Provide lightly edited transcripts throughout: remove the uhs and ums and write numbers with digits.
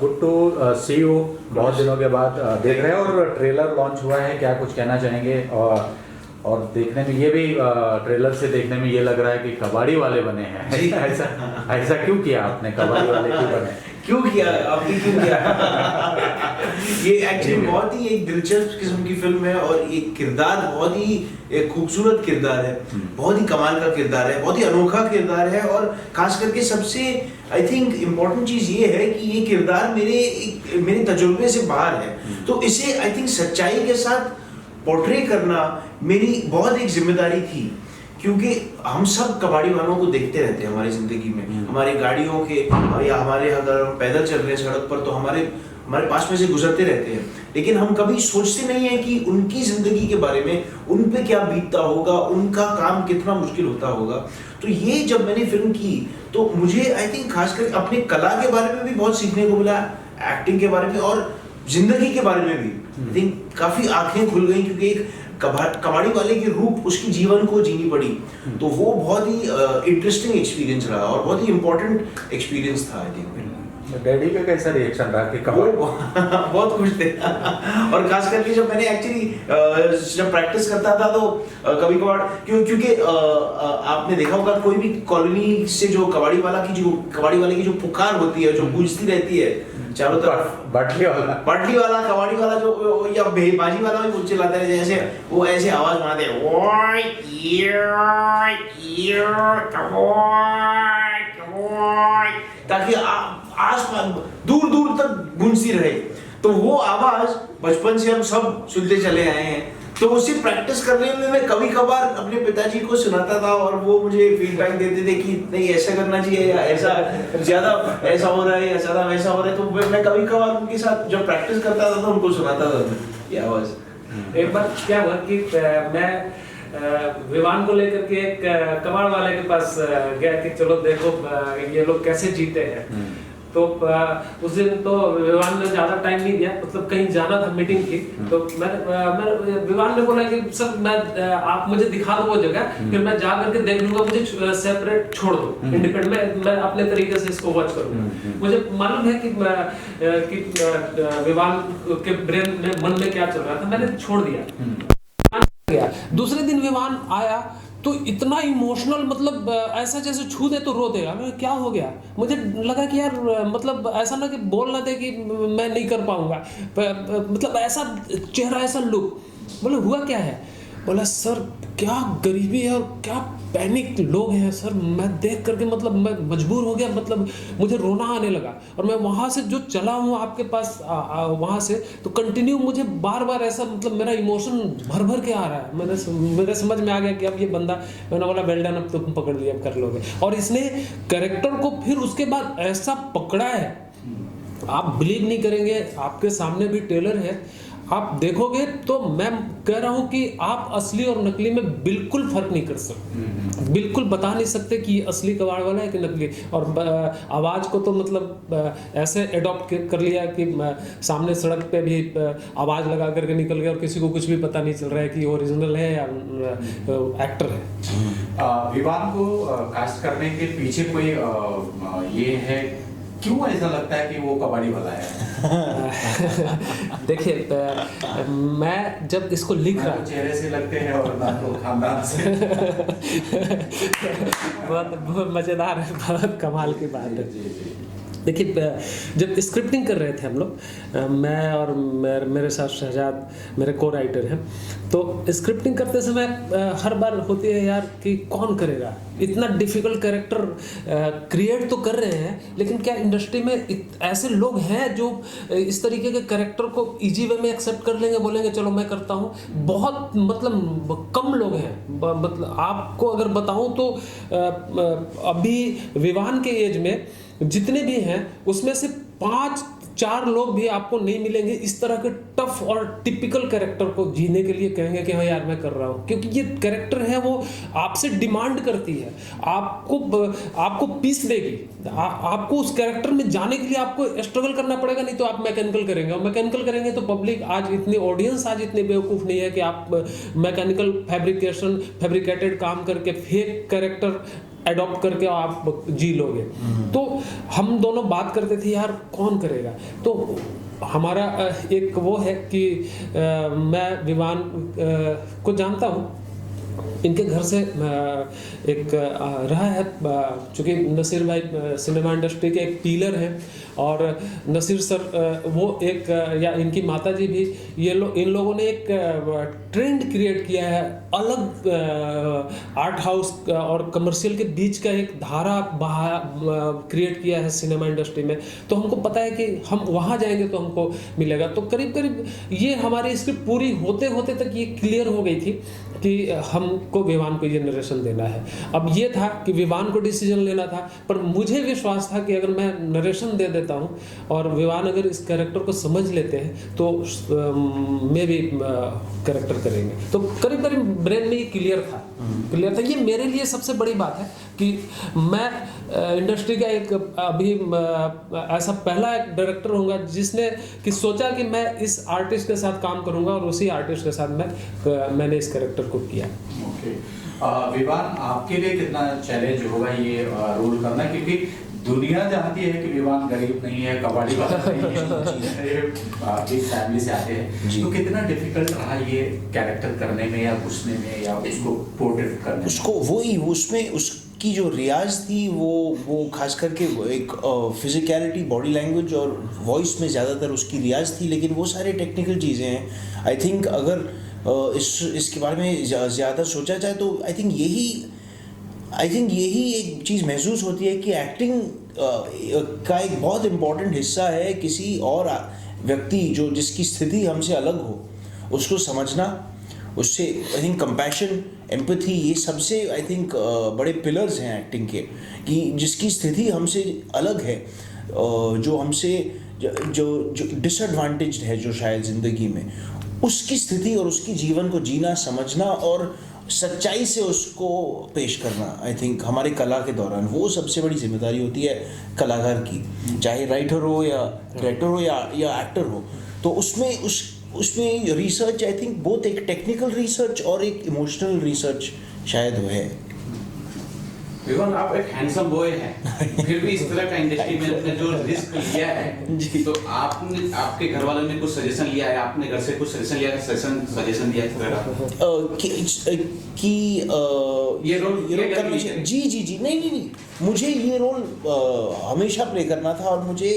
Good to C you, बहुत दिनों के बाद देख रहे हैं और ट्रेलर लॉन्च हुआ है, क्या कुछ कहना चाहेंगे? और देखने में ये भी ट्रेलर से देखने में ये लग रहा है कि कबाड़ी वाले बने हैं। ऐसा क्यों किया आपने? कबाड़ी वाले क्यों बने? क्यों किया आपने, क्यों किया? ये एक्चुअली बहुत ही एक दिलचस्प किस्म की फिल्म है और ये किरदार बहुत ही एक खूबसूरत किरदार है, बहुत ही कमाल का किरदार है, बहुत ही अनोखा किरदार है। और खास करके सबसे आई थिंक इम्पोर्टेंट चीज ये है कि ये किरदार मेरे तजुर्बे से बाहर है, तो इसे आई थिंक सच्चाई के साथ पोर्ट्रे करना मेरी बहुत एक जिम्मेदारी थी, क्योंकि हम सब कबाड़ी वालों को देखते रहते हैं हमारी जिंदगी में, हमारी गाड़ियों के या हमारे अगर हम पैदल चल रहे हैं सड़क पर तो हमारे पास में से गुजरते रहते हैं, लेकिन हम कभी सोचते नहीं है कि उनकी जिंदगी के बारे में, उन पे क्या बीतता होगा, उनका काम कितना मुश्किल होता होगा। तो ये जब मैंने फिल्म की तो मुझे आई थिंक खासकर अपनी कला के बारे में भी बहुत सीखने को मिला, एक्टिंग के बारे में और जिंदगी के बारे में भी आई थिंक काफी आंखें खुल गई, क्योंकि एक कबाड़ी वाले के रूप उसकी जीवन को जीनी पड़ी, तो वो बहुत ही इंटरेस्टिंग एक्सपीरियंस रहा और बहुत ही इम्पोर्टेंट एक्सपीरियंस था आई थिंक। डैडी का कैसा रिएक्शन रहा कि कबाड़ी? बहुत खुश थे और खास करके जब मैंने एक्चुअली जब प्रैक्टिस करता था तो कभी कभार क्योंकि आपने देखा होगा कोई भी कॉलोनी से जो कबाड़ी वाले की जो पुकार होती है, जो गूंजती रहती है चारों तरफ, बाटली वाला कबाड़ी वाला जो या बाजी वाला भी कुछ चिल्लाता है, जैसे वो ऐसे आवाज बनाते हैं, ओए ताकि आसपास दूर दूर तक गूंजती रहे। तो वो आवाज बचपन से हम सब सुनते चले आए हैं, तो उससे प्रैक्टिस करने में मैं कभी कभार अपने पिताजी को सुनाता था और वो मुझे फीडबैक देते थे कि नहीं ऐसा करना चाहिए या ऐसा ज्यादा ऐसा हो रहा है या ज्यादा वैसा हो रहा है, तो मैं कभी कभार उनके साथ जब प्रैक्टिस करता था तो उनको सुनाता था ये आवाज। एक बार क्या हुआ कि मैं विवान को लेकर के एक कबाड़ वाले के पास गया कि चलो देखो ये लोग कैसे जीते हैं। तो उस दिन तो विवान ने ज्यादा टाइम नहीं दिया, मतलब कहीं जाना था, मीटिंग थी, तो मैं विवान ने बोला कि सर मैं आप मुझे दिखा दो वो जगह, फिर मैं जा करके देख लूंगा, मुझे सेपरेट छोड़ दो, इंडिपेंडेंट मैं अपने तरीके से इसको वॉच करूंगा। मुझे मालूम है कि विवान के ब्रेन में मन में क्या चल रहा था, मैंने छोड़ दिया। दूसरे दिन विवान आया तो इतना इमोशनल, मतलब ऐसा जैसे छू दे तो रो देगा। मैं क्या हो गया? मुझे लगा कि यार मतलब ऐसा ना कि बोल ना दे कि मैं नहीं कर पाऊंगा, मतलब ऐसा चेहरा, ऐसा लुक। बोले हुआ क्या है? बोला सर क्या गरीबी है और क्या पैनिक लोग हैं सर, मैं देख करके मतलब मैं मजबूर हो गया, मतलब मुझे रोना आने लगा। और मैं वहाँ से जो चला हूँ आपके पास वहाँ से तो कंटिन्यू मुझे बार बार ऐसा मतलब मेरा इमोशन भर भर के आ रहा है। मेरे समझ में आ गया कि अब ये बंदा, मैंने बोला वेल डन, अब तुम पकड़ लिया, अब कर लोगे। और इसने कैरेक्टर को फिर उसके बाद ऐसा पकड़ा है, आप बिलीव नहीं करेंगे, आपके सामने भी ट्रेलर है, आप देखोगे तो मैं कह रहा हूं कि आप असली और नकली में बिल्कुल फर्क नहीं कर सकते, बिल्कुल बता नहीं सकते कि असली कबाड़ वाला है कि नकली। और आवाज को तो मतलब ऐसे एडॉप्ट कर लिया कि सामने सड़क पे भी आवाज लगा करके निकल गया और किसी को कुछ भी पता नहीं चल रहा है कि ओरिजिनल है या एक्टर है। विवान को कास्ट करने के पीछे कोई ये है, क्यों ऐसा लगता है कि वो कबाड़ी वाला है? देखिए मैं जब इसको लिख रहा, चेहरे से लगते हैं और ना तो खानदान से। बहुत मजेदार है, बहुत कमाल की बात है। देखिए जब स्क्रिप्टिंग कर रहे थे हम लोग, मैं और मेरे साथ शहजाद मेरे को राइटर हैं, तो स्क्रिप्टिंग करते समय हर बार होती है यार कि कौन करेगा, इतना डिफिकल्ट कैरेक्टर क्रिएट तो कर रहे हैं, लेकिन क्या इंडस्ट्री में ऐसे लोग हैं जो इस तरीके के कैरेक्टर को इजी वे में एक्सेप्ट कर लेंगे, बोलेंगे चलो मैं करता हूँ? बहुत मतलब कम लोग हैं। मतलब आपको अगर बताऊँ तो अभी विवान के एज में जितने भी हैं उसमें से 5-4 लोग भी आपको नहीं मिलेंगे इस तरह के टफ और टिपिकल कैरेक्टर को जीने के लिए कहेंगे कि हाँ यार मैं कर रहा हूँ, क्योंकि ये कैरेक्टर है वो आपसे डिमांड करती है, आपको पीस देगी, आपको उस कैरेक्टर में जाने के लिए आपको स्ट्रगल करना पड़ेगा, नहीं तो आप मैकेनिकल करेंगे, और मैकेनिकल करेंगे तो पब्लिक आज इतनी ऑडियंस आज इतने बेवकूफ़ नहीं है कि आप मैकेनिकल फैब्रिकेटेड काम करके फेक कैरेक्टर एडॉप्ट करके आप जी लोगे। तो हम दोनों बात करते थे यार कौन करेगा, तो हमारा एक वो है कि मैं विवान को जानता हूँ, इनके घर से एक रहा है, चूँकि नसीर भाई सिनेमा इंडस्ट्री के एक पिलर हैं और नसीर सर वो एक या इनकी माताजी भी, इन लोगों ने एक ट्रेंड क्रिएट किया है, अलग आर्ट हाउस और कमर्शियल के बीच का एक धारा क्रिएट किया है सिनेमा इंडस्ट्री में। तो हमको पता है कि हम वहाँ जाएंगे तो हमको मिलेगा। तो करीब करीब ये हमारी स्क्रिप्ट पूरी होते होते तक ये क्लियर हो गई थी कि हमको विवान को ये नरेशन देना है। अब ये था कि विवान को डिसीजन लेना था, पर मुझे विश्वास था कि अगर मैं नरेशन दे देता हूँ और विवान अगर इस कैरेक्टर को समझ लेते हैं तो मैं भी कैरेक्टर करेंगे। तो करीब करीब ब्रेन में ये क्लियर था। ये मेरे लिए सबसे बड़ी बात है कि मैं इंडस्ट्री का एक अभी ऐसा पहला एक डायरेक्टर होऊंगा जिसने कि सोचा कि मैं इस आर्टिस्ट के साथ काम करूंगा और उसी आर्टिस्ट के साथ मैंने इस कैरेक्टर को किया। ओके, विवान आपके लिए कितना चैलेंज होगा ये रोल करना, क्योंकि दुनिया जानती है कि विवान गरीब नहीं है, कबाड़ी वाला नहीं है, बिग फैमिली से आते हैं, तो कितना डिफिकल्ट रहा ये कैरेक्टर करने में या घुसने में या उसको पोर्ट्रेट करने में? उसको वही उसमें उसकी जो रियाज थी वो खास करके एक फिजिकलिटी, बॉडी लैंग्वेज और वॉइस में ज़्यादातर उसकी रियाज थी, लेकिन वो सारे टेक्निकल चीज़ें हैं। आई थिंक अगर इसके बारे में ज़्यादा सोचा जाए तो आई थिंक यही एक चीज़ महसूस होती है कि एक्टिंग का एक बहुत इम्पॉर्टेंट हिस्सा है किसी और व्यक्ति जिसकी स्थिति हमसे अलग हो, उसको समझना, उससे आई थिंक कंपैशन, एम्पैथी, ये सबसे आई थिंक बड़े पिलर्स हैं एक्टिंग के, कि जिसकी स्थिति हमसे अलग है, जो हमसे जो डिसएडवांटेज्ड है जो शायद ज़िंदगी में, उसकी स्थिति और उसकी जीवन को जीना, समझना और सच्चाई से उसको पेश करना। आई थिंक हमारे कला के दौरान वो सबसे बड़ी जिम्मेदारी होती है कलाकार की, चाहे राइटर हो या डायरेक्टर हो या एक्टर हो। तो उसमें रिसर्च, आई थिंक बोथ एक टेक्निकल रिसर्च और एक इमोशनल रिसर्च शायद है। विवान, आप एक हैंडसम बॉय हैं, फिर भी इस तरह का इंडस्ट्री में आपने जो रिस्क लिया है, तो आपने आपके घर वालों ने कुछ सजेशन लिया है, आपने घर से कुछ सजेशन लिया है, सजेशन दिया है कि ये रोल करना चाहिए? जी नहीं, मुझे ये रोल हमेशा प्ले करना था और मुझे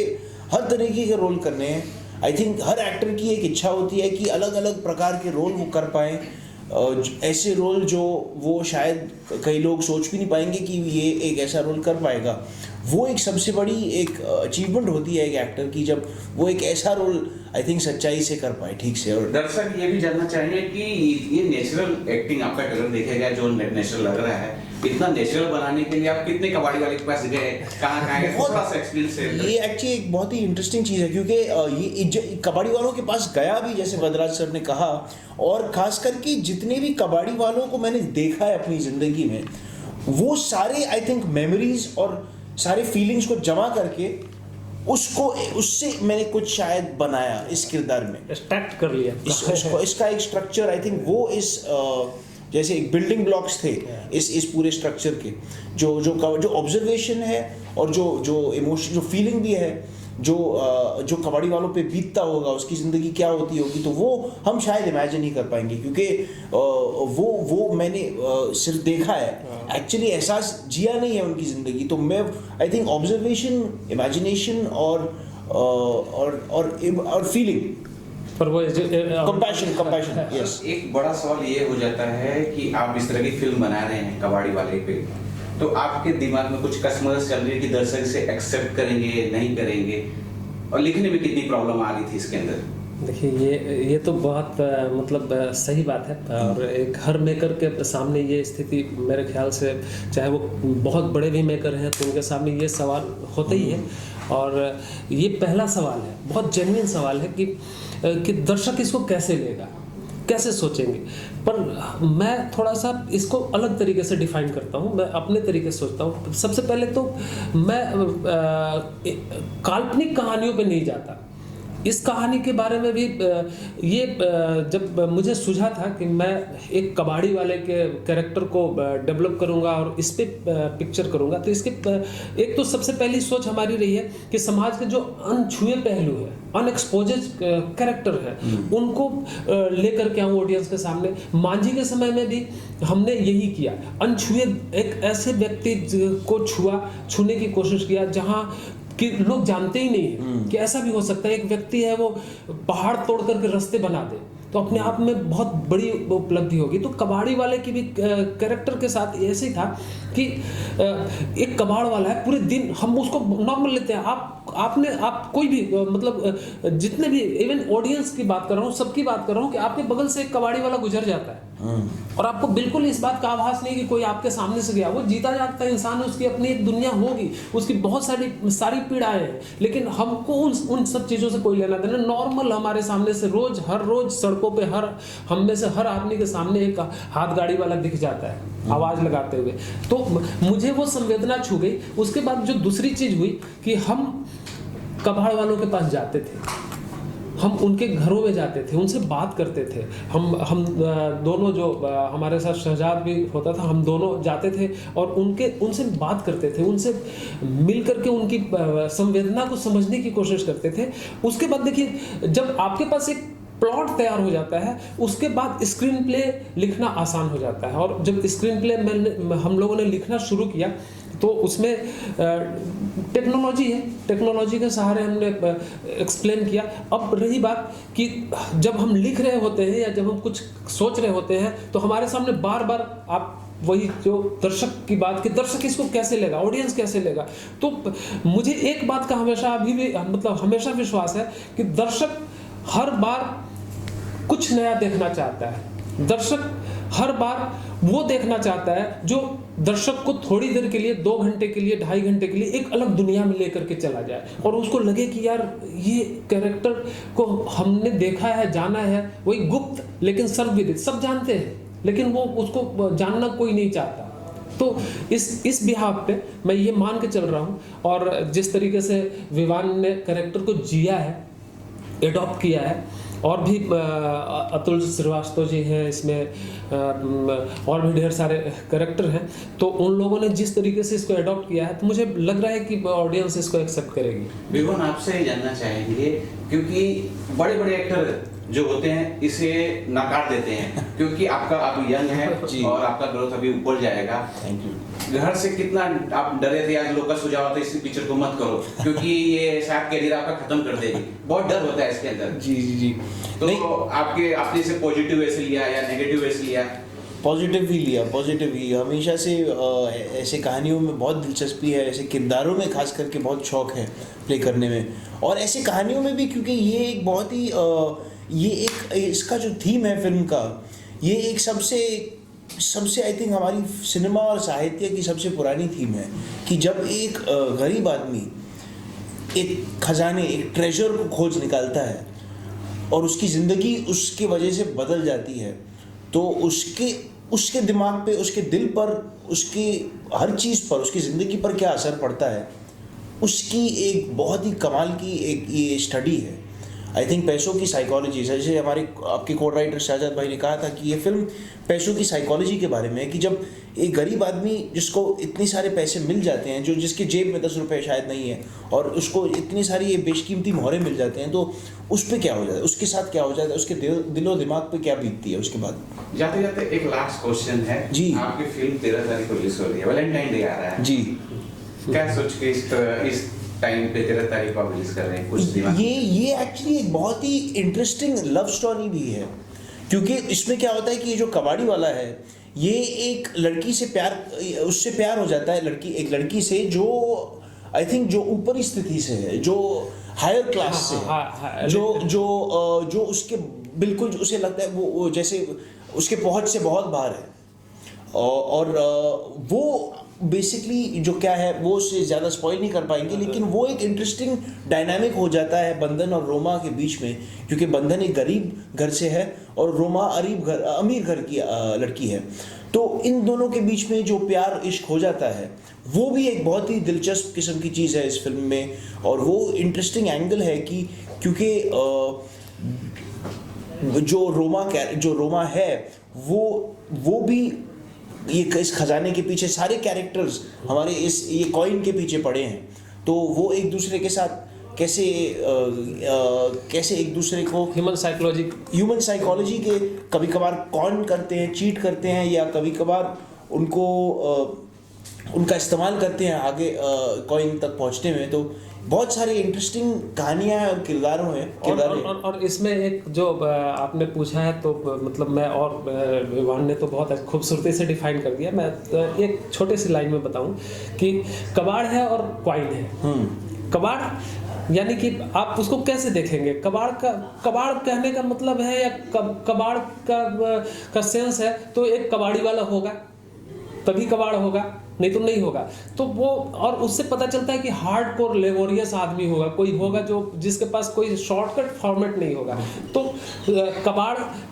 हर तरीके के रोल करने हैं। आई थिंक हर एक्टर की एक इच्छा होती है कि अलग अलग प्रकार के रोल वो कर पाएँ, ऐसे रोल जो वो शायद कई लोग सोच भी नहीं पाएंगे कि ये एक ऐसा रोल कर पाएगा। वो एक सबसे बड़ी एक अचीवमेंट होती है एक एक्टर की, जब वो एक ऐसा रोल आई थिंक सच्चाई से कर पाए, ठीक से। और दर्शक ये भी जानना चाहेंगे कि ये नेचुरल एक्टिंग आपका ट्रेलर देखेगा जो नेचुरल लग रहा है, इतना नेचुरल बनाने के लिए आप कितने कबाड़ी वाले के पास गए, कहाँ गए, थोड़ा सा एक्सपीरियंस है? ये एक्चुअली एक बहुत ही इंटरेस्टिंग चीज़ है, क्योंकि ये कबाड़ी वालों के पास गया भी, जैसे बदराज सर ने कहा, और खास करके जितने भी कबाड़ी वालों को मैंने देखा है अपनी ज़िंदगी में, वो सारे आई थिंक मेमोरीज और सारे फीलिंग्स को जमा करके उससे मैंने कुछ शायद बनाया इस किरदार में, एक्सट्रैक्ट कर लिया इसका एक स्ट्रक्चर। आई थिंक वो इस जैसे एक बिल्डिंग ब्लॉक्स थे इस पूरे स्ट्रक्चर के, जो ऑब्जर्वेशन है और जो इमोशन, जो फीलिंग भी है, जो कबाड़ी वालों पे बीतता होगा, उसकी ज़िंदगी क्या होती होगी, तो वो हम शायद इमेजिन नहीं कर पाएंगे, क्योंकि वो मैंने सिर्फ देखा है, एक्चुअली एहसास जिया नहीं है उनकी ज़िंदगी। तो मैं आई थिंक ऑब्जर्वेशन, इमेजिनेशन और फीलिंग, पर वो कंपैशन। यस, एक बड़ा सवाल ये हो जाता है कि आप इस तरह की फिल्म बना रहे हैं कबाड़ी वाले पे, तो आपके दिमाग में कुछ कस्टमर्स चल रही है कि दर्शक इसे एक्सेप्ट करेंगे नहीं करेंगे, और लिखने में कितनी प्रॉब्लम आ रही थी इसके अंदर? देखिए, ये तो बहुत मतलब सही बात है, और एक हर मेकर के सामने ये स्थिति मेरे ख्याल से, चाहे वो बहुत बड़े भी मेकर हैं तो उनके सामने ये सवाल होता ही है। और ये पहला सवाल है, बहुत जेन्युइन सवाल है कि दर्शक इसको कैसे लेगा, कैसे सोचेंगे। पर मैं थोड़ा सा इसको अलग तरीके से डिफाइन करता हूँ, मैं अपने तरीके से सोचता हूँ। सबसे पहले तो मैं काल्पनिक कहानियों पे नहीं जाता, इस कहानी के बारे में भी ये जब मुझे सूझा था कि मैं एक कबाड़ी वाले के कैरेक्टर को डेवलप करूंगा और इस पे पिक्चर करूंगा, तो इसके एक तो सबसे पहली सोच हमारी रही है कि समाज के जो अनछुए पहलू है, अनएक्सपोज्ड कैरेक्टर है, उनको लेकर के आऊँ ऑडियंस के सामने। मांझी के समय में भी हमने यही किया, अनछुए एक ऐसे व्यक्ति को छूने की कोशिश किया जहाँ कि लोग जानते ही नहीं है कि ऐसा भी हो सकता है। एक व्यक्ति है वो पहाड़ तोड़ करके रास्ते बना दे, तो अपने आप में बहुत बड़ी उपलब्धि होगी। तो कबाड़ी वाले की भी कैरेक्टर के साथ ऐसे ही था कि एक कबाड़ वाला है, पूरे दिन हम उसको नॉर्मल लेते हैं। आप कोई भी मतलब जितने भी इवन ऑडियंस की बात कर रहा हूँ, सबकी बात कर रहा हूँ कि आपके बगल से एक कबाड़ी वाला गुजर जाता है और आपको बिल्कुल इस बात का आभास नहीं कि कोई आपके सामने से गया। वो जीता जागता इंसान है, उसकी अपनी एक दुनिया होगी, उसकी बहुत सारी पीड़ाएं हैं, लेकिन हमको उन सब चीज़ों से कोई लेना देना। नॉर्मल हमारे सामने से हर रोज सड़कों पे हम में से हर आदमी के सामने एक हाथ गाड़ी वाला दिख जाता है आवाज़ लगाते हुए। तो मुझे वो संवेदना छू गई। उसके बाद जो दूसरी चीज़ हुई कि हम कबाड़ वालों के पास जाते थे, हम उनके घरों में जाते थे, उनसे बात करते थे। हम दोनों, जो हमारे साथ शहजाद भी होता था, हम दोनों जाते थे और उनसे बात करते थे, उनसे मिल करके उनकी संवेदना को समझने की कोशिश करते थे। उसके बाद देखिए, जब आपके पास एक प्लॉट तैयार हो जाता है, उसके बाद स्क्रीन प्ले लिखना आसान हो जाता है। और जब स्क्रीन प्ले हम लोगों ने लिखना शुरू किया तो उसमें टेक्नोलॉजी है, टेक्नोलॉजी के सहारे हमने एक्सप्लेन किया। अब रही बात कि जब हम लिख रहे होते हैं या जब हम कुछ सोच रहे होते हैं तो हमारे सामने बार बार आप वही जो दर्शक की बात कि दर्शक इसको कैसे लेगा, ऑडियंस कैसे लेगा। तो मुझे एक बात का हमेशा अभी भी मतलब हमेशा विश्वास है कि दर्शक हर बार कुछ नया देखना चाहता है। दर्शक हर बार वो देखना चाहता है जो दर्शक को थोड़ी देर के लिए, 2 घंटे के लिए, 2.5 घंटे के लिए एक अलग दुनिया में लेकर के चला जाए और उसको लगे कि यार ये कैरेक्टर को हमने देखा है, जाना है। वही गुप्त लेकिन सर्वविदित, सब जानते हैं लेकिन वो उसको जानना कोई नहीं चाहता। तो इस बिहाफ पे मैं ये मान के चल रहा हूँ। और जिस तरीके से विवान ने कैरेक्टर को जिया है, एडॉप्ट किया है, और भी अतुल श्रीवास्तव जी हैं इसमें, और भी ढेर सारे कैरेक्टर हैं, तो उन लोगों ने जिस तरीके से इसको एडॉप्ट किया है तो मुझे लग रहा है कि ऑडियंस इसको एक्सेप्ट करेगी। विवान, आपसे जानना चाहेंगे, क्योंकि बड़े बड़े एक्टर जो होते हैं इसे नकार देते हैं क्योंकि आप यंग हैं और आपका ग्रोथ अभी ऊपर जाएगा। Thank you. घर से कितना आप डरे थे? आज लोग का सुझाव था इस पिक्चर को मत करो क्योंकि ये शायद कैरियर आपका खत्म कर देगी, बहुत डर होता है इसके अंदर। जी। तो आपने इसे पॉजिटिव वे से लिया या नेगेटिव वे से लिया? पॉजिटिव ही हमेशा से ऐसे कहानियों में बहुत दिलचस्पी है, ऐसे किरदारों में खास करके बहुत शौक है प्ले करने में। और ऐसे कहानियों में भी, क्योंकि ये एक बहुत ही इसका जो थीम है फिल्म का, ये एक सबसे आई थिंक हमारी सिनेमा और साहित्य की सबसे पुरानी थीम है कि जब एक गरीब आदमी एक खजाने, एक ट्रेजर को खोज निकालता है और उसकी ज़िंदगी उसकी वजह से बदल जाती है, तो उसके दिमाग पे, उसके दिल पर, उसकी हर चीज़ पर, उसकी ज़िंदगी पर क्या असर पड़ता है, उसकी एक बहुत ही कमाल की एक ये स्टडी है। आई थिंक पैसों की साइकोलॉजी, जैसे हमारे आपके को राइटर शहजाद भाई ने कहा था कि ये फिल्म पैसों की साइकोलॉजी के बारे में है कि जब एक गरीब आदमी जिसको इतने सारे पैसे मिल जाते हैं, जिसके जेब में 10 रुपये शायद नहीं है, और उसको इतनी सारी ये बेशकीमती मोहरें मिल जाते हैं, तो उस पर क्या हो जाता है, उसके साथ क्या हो जाता है, उसके दिलो दिमाग पे क्या बीतती है उसके बाद। जाते जाते एक लास्ट क्वेश्चन है जी। आपकी फिल्म 13 तारीख को रिलीज हो रही है, वैलेंटाइन डे आ रहा है जी, क्या सोच के इस टाइम पे 13 तारीख को रिलीज कर रहे हैं? कुछ दिमाग ये एक्चुअली एक बहुत ही इंटरेस्टिंग लव स्टोरी भी है, क्योंकि इसमें क्या होता है कि ये जो कबाड़ी वाला है, ये एक लड़की से उससे प्यार हो जाता है, एक लड़की से जो आई थिंक जो ऊपरी स्थिति से है, जो हायर क्लास से, जो उसके बिल्कुल उसे लगता है वो जैसे उसके पहुंच से बहुत बाहर है, और वो बेसिकली जो क्या है वो उससे ज़्यादा स्पॉइल नहीं कर पाएंगे, लेकिन वो एक इंटरेस्टिंग डायनामिक हो जाता है बंधन और रोमा के बीच में, क्योंकि बंधन एक गरीब घर से है और रोमा अमीर घर की लड़की है। तो इन दोनों के बीच में जो प्यार इश्क हो जाता है वो भी एक बहुत ही दिलचस्प किस्म की चीज़ है इस फिल्म में। और वो इंटरेस्टिंग एंगल है कि क्योंकि जो रोमा है वो भी इस खजाने के पीछे सारे कैरेक्टर्स हमारे ये कॉइन के पीछे पड़े हैं। तो वो एक दूसरे के साथ कैसे एक दूसरे को ह्यूमन साइकोलॉजी के कभी कभार कॉन करते हैं, चीट करते हैं, या कभी कभार उनका इस्तेमाल करते हैं आगे कॉइन तक पहुंचने में। तो बहुत सारी इंटरेस्टिंग कहानियां हैं और किरदार हैं। और इसमें एक जो आपने पूछा है तो मतलब मैं और विवान ने तो बहुत खूबसूरती से डिफाइन कर दिया। मैं एक छोटे सी लाइन में बताऊं कि कबाड़ है और क्वाइन है। कबाड़ यानी कि आप उसको कैसे देखेंगे? कबाड़ कहने का मतलब है या कबाड़ का सेंस है तो एक कबाड़ी वाला होगा तभी कबाड़ होगा, नहीं तो नहीं होगा। तो वो और उससे पता चलता है कि हार्डकोर लेबोरियस आदमी होगा, कोई होगा जो जिसके पास कोई शॉर्टकट फॉर्मेट नहीं होगा। तो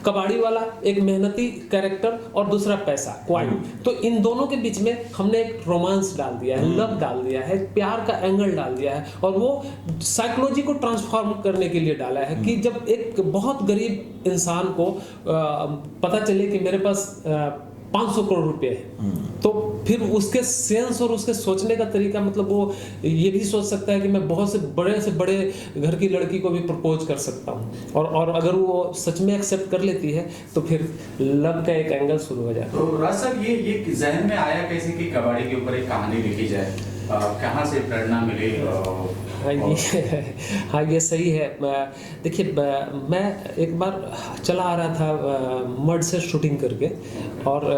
कबाड़ी वाला एक मेहनती कैरेक्टर और दूसरा पैसा क्वाइन। तो इन दोनों के बीच में हमने एक रोमांस डाल दिया है, लव डाल दिया है, प्यार का एंगल डाल दिया है। और वो साइकोलॉजी को ट्रांसफॉर्म करने के लिए डाला है कि जब एक बहुत गरीब इंसान को पता चले कि मेरे पास 500 करोड़ रुपए है, तो फिर उसके सेंस और उसके सोचने का तरीका मतलब वो ये भी सोच सकता है कि मैं बहुत से बड़े घर की लड़की को भी प्रपोज कर सकता हूँ। और अगर वो सच में एक्सेप्ट कर लेती है तो फिर लव का एक एंगल शुरू हो जाता है। तो राज साहब ये जहन में आया कैसे कि कबाड़ी के ऊपर एक कहानी लिखी जाए? कहाँ से प्रेरणा मिली? हाँ ये सही है। देखिए मैं एक बार चला आ रहा था मड से शूटिंग करके और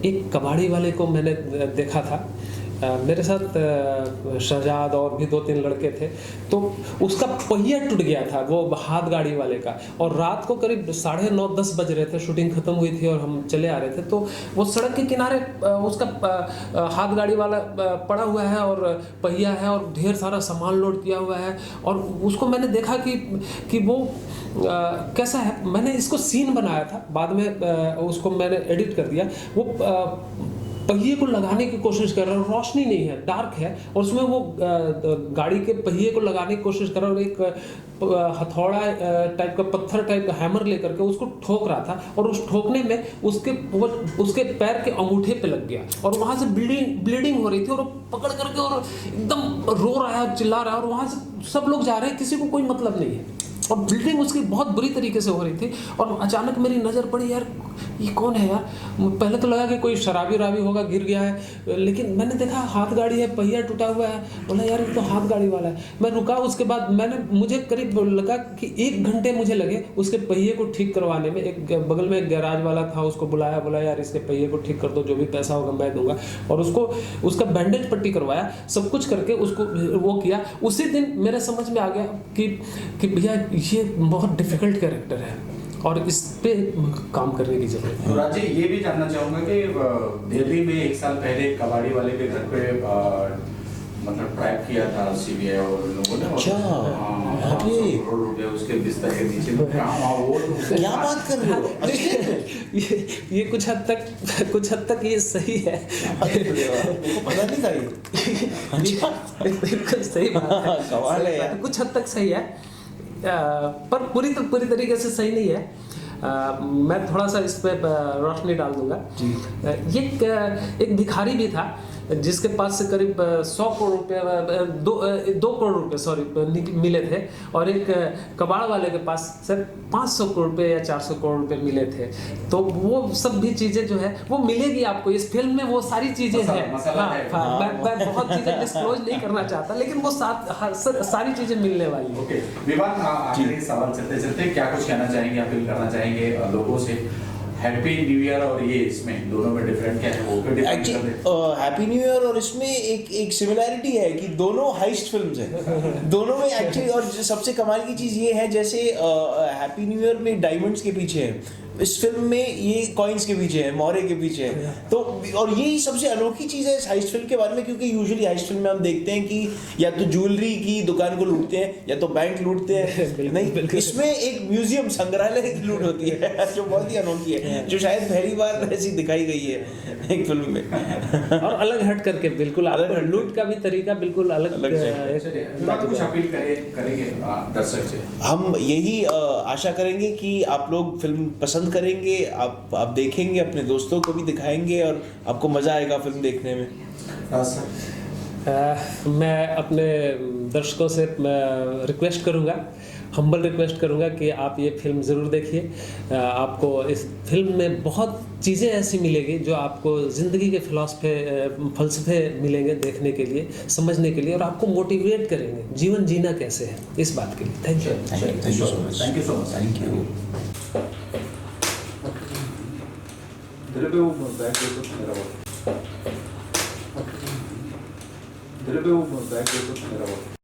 एक कबाड़ी वाले को मैंने देखा था। मेरे साथ शहजाद और भी 2-3 लड़के थे। तो उसका पहिया टूट गया था वो हाथ गाड़ी वाले का, और रात को करीब 9:30-10 बज रहे थे, शूटिंग खत्म हुई थी और हम चले आ रहे थे। तो वो सड़क के किनारे उसका हाथ गाड़ी वाला पड़ा हुआ है और पहिया है और ढेर सारा सामान लोड किया हुआ है। और उसको मैंने देखा कि वो कैसा है। मैंने इसको सीन बनाया था, बाद में उसको मैंने एडिट कर दिया। वो पहिए को लगाने की कोशिश कर रहा है, रोशनी नहीं है, डार्क है, और उसमें वो गाड़ी के पहिए को लगाने की कोशिश कर रहा है और एक हथौड़ा टाइप का पत्थर टाइप का हैमर लेकर के उसको ठोक रहा था। और उस ठोकने में उसके पैर के अंगूठे पे लग गया और वहां से ब्लीडिंग हो रही थी और वो पकड़ करके और एकदम रो रहा है और चिल्ला रहा है। और वहां से सब लोग जा रहे हैं, किसी को कोई मतलब नहीं है, और ब्लीडिंग उसकी बहुत बुरी तरीके से हो रही थी। और अचानक मेरी नज़र पड़ी, यार ये कौन है यार? पहले तो लगा कि कोई शराबी होगा, गिर गया है, लेकिन मैंने देखा हाथ गाड़ी है, पहिया टूटा हुआ है। बोला यार ये तो हाथ गाड़ी वाला है। मैं रुका, उसके बाद मुझे करीब लगा कि 1 घंटे मुझे लगे उसके पहिए को ठीक करवाने में। एक बगल में एक गैराज वाला था, उसको बुलाया, बोला यार इसके पहिए को ठीक कर दो, जो भी पैसा होगा मैं दूंगा। और उसका बैंडेज पट्टी करवाया, सब कुछ करके उसको वो किया। उसी दिन मेरे समझ में आ गया कि भैया ये बहुत डिफिकल्ट कैरेक्टर है और इस पे काम करने की जरूरत है। तो राज जी ये भी जानना चाहूँगा कि दिल्ली में 1 साल पहले कबाड़ी वाले के घर पे मतलब ट्रैप किया था सीबीआई और लोगों ने। अच्छा, करोड़ रुपए उसके बिस्तर के नीचे। क्या बात कर रहे हो? ये कुछ हद तक ये सही है। पता नहीं था ये। बिल्कुल सही बात है, सवाल है यार। कुछ हद तक सही है, पर पूरी तरीके से सही नहीं है। मैं थोड़ा सा इस पे रोशनी डाल दूंगा। ये एक भिखारी भी था जिसके पास से करीब 100 करोड़ रुपए 2 करोड़ रुपए मिले थे, और एक कबाड़ वाले के पास सर 500 करोड़ रुपए या 400 करोड़ रुपए मिले थे। तो वो सब भी चीजें जो है वो मिलेगी आपको इस फिल्म में, वो सारी चीजें हैं। मैं बहुत चीजें डिस्क्लोज नहीं करना चाहता, लेकिन वो सारी चीजें मिलने वाली है। ओके विवान, आखिरी सवाल चलते क्या कुछ कहना चाहेंगे, अपील करना चाहेंगे लोगों से? हैप्पी न्यू ईयर और ये इसमें दोनों में डिफरेंट क्या है? वो भी डिफरेंट कर दें। हैप्पी न्यू ईयर और इसमें एक सिमिलैरिटी है कि दोनों हाइस्ट फिल्म्स हैं दोनों में एक्चुअली। और सबसे कमाल की चीज़ ये है, जैसे हैप्पी न्यू ईयर में डायमंड्स के पीछे है, इस फिल्म में ये कॉइन्स के पीछे है, मौरे के पीछे है। तो और यही सबसे अनोखी चीज़ है इस हाइस्ट फिल्म के बारे में, क्योंकि यूजुअली हाइस्ट फिल्म में हम देखते हैं कि या तो ज्वेलरी की दुकान को लूटते हैं या तो बैंक लूटते हैं, नहीं इसमें एक म्यूजियम संग्रहालय की लूट होती है जो बहुत ही अनोखी है, जो शायद पहली बार ऐसी दिखाई गई है एक फिल्म में। और अलग हट करके बिल्कुल अलग हट लूट का भी तरीका बिल्कुल अलग कुछ अपील करेंगे दर्शक से। हम यही आशा करेंगे कि आप लोग फिल्म पसंद करेंगे, आप देखेंगे, अपने दोस्तों को भी दिखाएंगे और आपको मज़ा आएगा फिल्म देखने में। मैं अपने दर्शकों से रिक्वेस्ट करूंगा, हम्बल रिक्वेस्ट करूंगा कि आप ये फिल्म ज़रूर देखिए। आपको इस फिल्म में बहुत चीज़ें ऐसी मिलेगी जो आपको ज़िंदगी के फ़लसफ़े मिलेंगे देखने के लिए, समझने के लिए, और आपको मोटिवेट करेंगे जीवन जीना कैसे है, इस बात के लिए। Thank you so much. Thank you so much. Thank you. दिल पे वो बैग देखो मेरा वो, दिल पे वो बैग देखो मेरा वो।